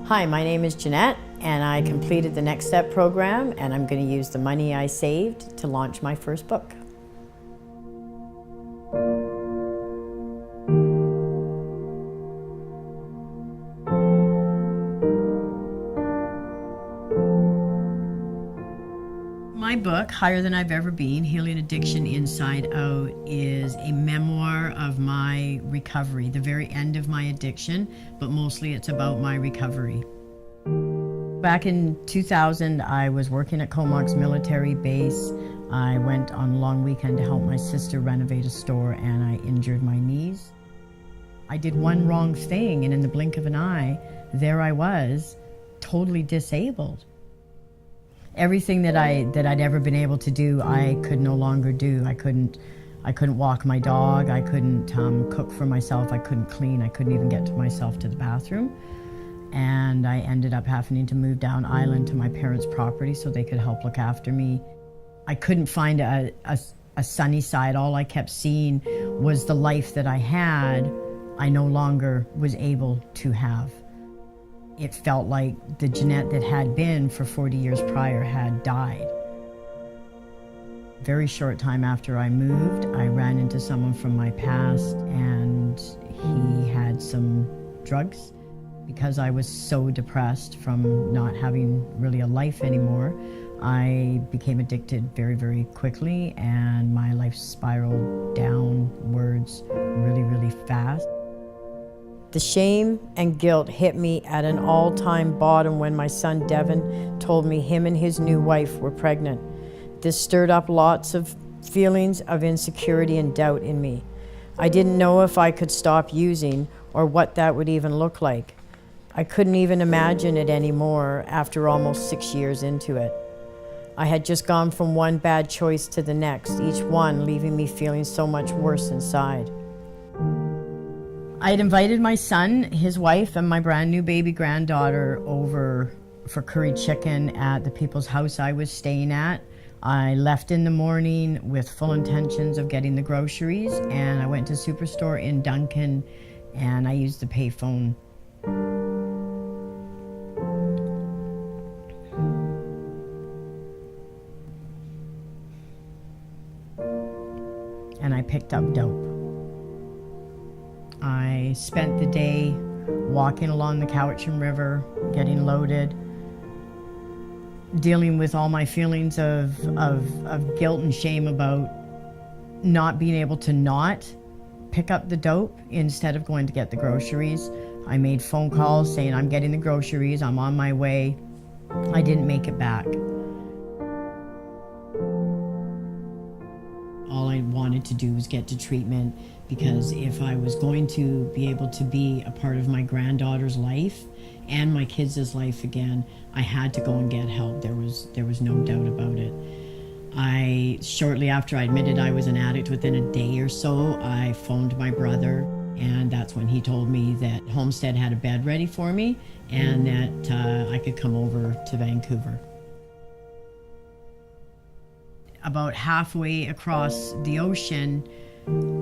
Hi, my name is Jeanette, and I completed the Next Step program, and I'm going to use the money I saved to launch my first book. My book, Higher Than I've Ever Been, Healing Addiction Inside Out, is a memoir of my recovery, the very end of my addiction, but mostly it's about my recovery. Back in 2000, I was working at Comox military base. I went on a long weekend to help my sister renovate a store, and I injured my knees. I did one wrong thing, and in the blink of an eye, there I was, totally disabled. Everything that I'd ever been able to do, I could no longer do. I couldn't walk my dog. I couldn't cook for myself. I couldn't clean. I couldn't even get to myself to the bathroom. And I ended up having to move down island to my parents' property so they could help look after me. I couldn't find a sunny side. All I kept seeing was the life that I had, I no longer was able to have. It felt like the Jeanette that had been for 40 years prior had died. Very short time after I moved, I ran into someone from my past, and he had some drugs. Because I was so depressed from not having really a life anymore, I became addicted very, very quickly, and my life spiraled downwards really, really fast. The shame and guilt hit me at an all-time bottom when my son Devin told me him and his new wife were pregnant. This stirred up lots of feelings of insecurity and doubt in me. I didn't know if I could stop using or what that would even look like. I couldn't even imagine it anymore after almost 6 years into it. I had just gone from one bad choice to the next, each one leaving me feeling so much worse inside. I had invited my son, his wife, and my brand new baby granddaughter over for curry chicken at the people's house I was staying at. I left in the morning with full intentions of getting the groceries, and I went to Superstore in Duncan, and I used the payphone. And I picked up dope. I spent the day walking along the Cowichan River, getting loaded, dealing with all my feelings of guilt and shame about not being able to not pick up the dope instead of going to get the groceries. I made phone calls saying, I'm getting the groceries, I'm on my way. I didn't make it back. All I wanted to do was get to treatment, because if I was going to be able to be a part of my granddaughter's life and my kids' life again, I had to go and get help. There was no doubt about it. Shortly after I admitted I was an addict, within a day or so, I phoned my brother, and that's when he told me that Homestead had a bed ready for me and that I could come over to Vancouver. About halfway across the ocean,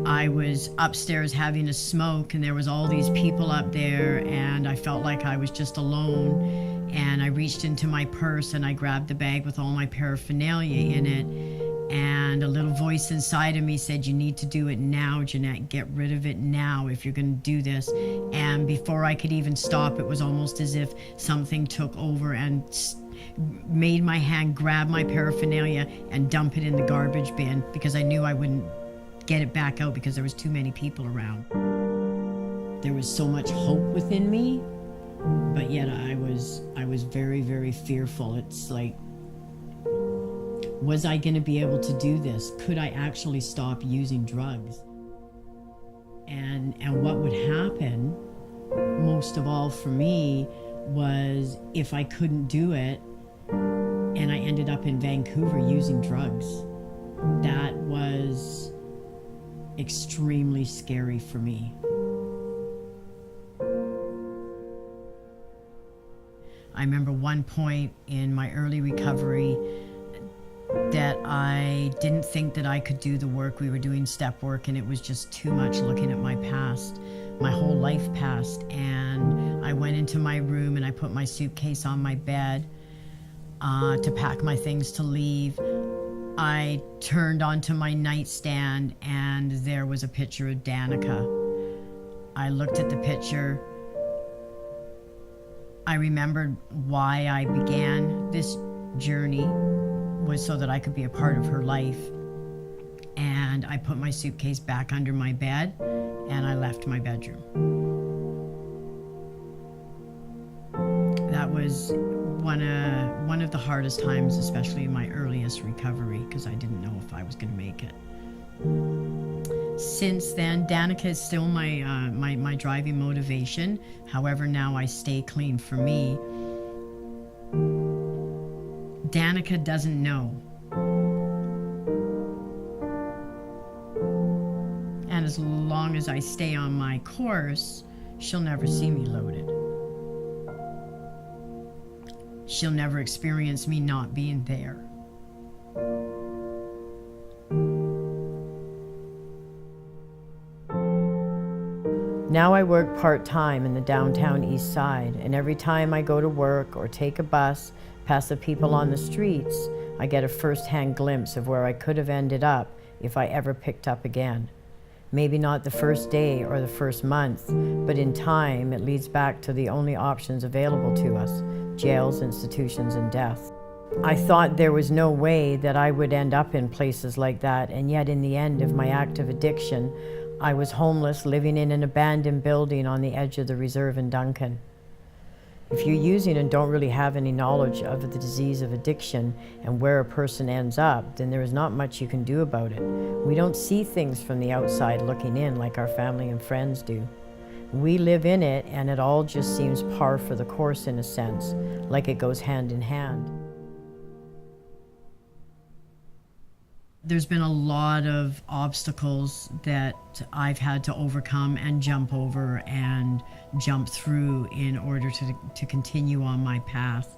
I was upstairs having a smoke, and there was all these people up there, and I felt like I was just alone. And I reached into my purse and I grabbed the bag with all my paraphernalia in it, and a little voice inside of me said, you need to do it now, Jeanette. Get rid of it now if you're going to do this. And before I could even stop, it was almost as if something took over and made my hand grab my paraphernalia and dump it in the garbage bin, because I knew I wouldn't get it back out because there was too many people around. There was so much hope within me, but yet I was very, very fearful. It's like, was I going to be able to do this? Could I actually stop using drugs? And what would happen, most of all for me, was if I couldn't do it and I ended up in Vancouver using drugs. That was extremely scary for me. I remember one point in my early recovery that I didn't think that I could do the work. We were doing step work, and it was just too much looking at my past. my whole life passed, and I went into my room and I put my suitcase on my bed to pack my things to leave. I turned onto my nightstand and there was a picture of Danica. I looked at the picture. I remembered why I began this journey was so that I could be a part of her life. And I put my suitcase back under my bed and I left my bedroom. That was one of the hardest times, especially in my earliest recovery, because I didn't know if I was going to make it. Since then, Danica is still my driving motivation. However, now I stay clean for me. Danica doesn't know. And as long as I stay on my course, she'll never see me loaded. She'll never experience me not being there. Now I work part-time in the downtown east side, and every time I go to work or take a bus past the people on the streets, I get a first-hand glimpse of where I could have ended up if I ever picked up again. Maybe not the first day or the first month, but in time it leads back to the only options available to us: jails, institutions, and death. I thought there was no way that I would end up in places like that, and yet in the end of my active addiction, I was homeless, living in an abandoned building on the edge of the reserve in Duncan. If you're using and don't really have any knowledge of the disease of addiction and where a person ends up, then there is not much you can do about it. We don't see things from the outside looking in like our family and friends do. We live in it, and it all just seems par for the course in a sense, like it goes hand in hand. There's been a lot of obstacles that I've had to overcome and jump over and jump through in order to continue on my path.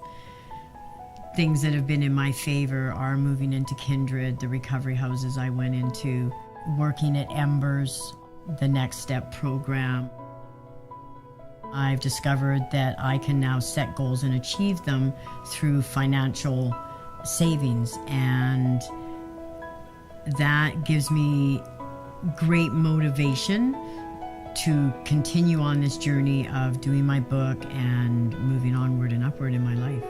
Things that have been in my favor are moving into Kindred, the recovery houses I went into, working at Embers, the Next Step program. I've discovered that I can now set goals and achieve them through financial savings, and that gives me great motivation to continue on this journey of doing my book and moving onward and upward in my life.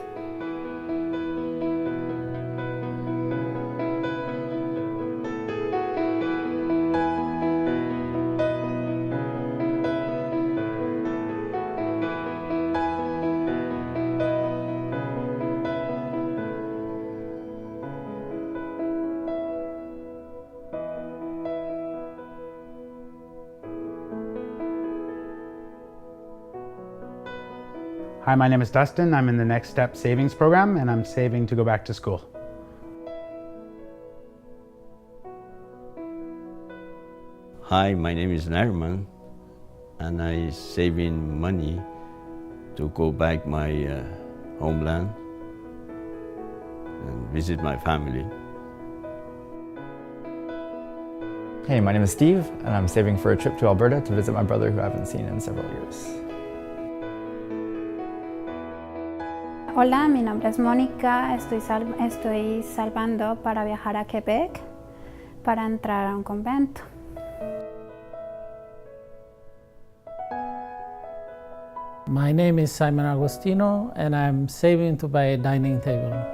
Hi, my name is Dustin. I'm in the Next Step Savings Program, and I'm saving to go back to school. Hi, my name is Nariman, and I'm saving money to go back my homeland and visit my family. Hey, my name is Steve, and I'm saving for a trip to Alberta to visit my brother who I haven't seen in several years. Hola, mi nombre es Mónica. Estoy salvando para viajar a Quebec para entrar a un convento. My name is Simon Agostino, and I'm saving to buy a dining table.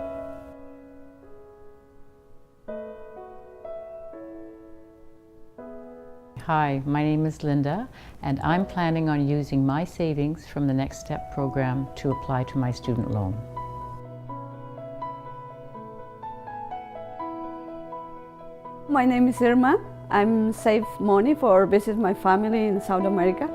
Hi, my name is Linda, and I'm planning on using my savings from the Next Step program to apply to my student loan. My name is Irma. I'm save money for visit my family in South America.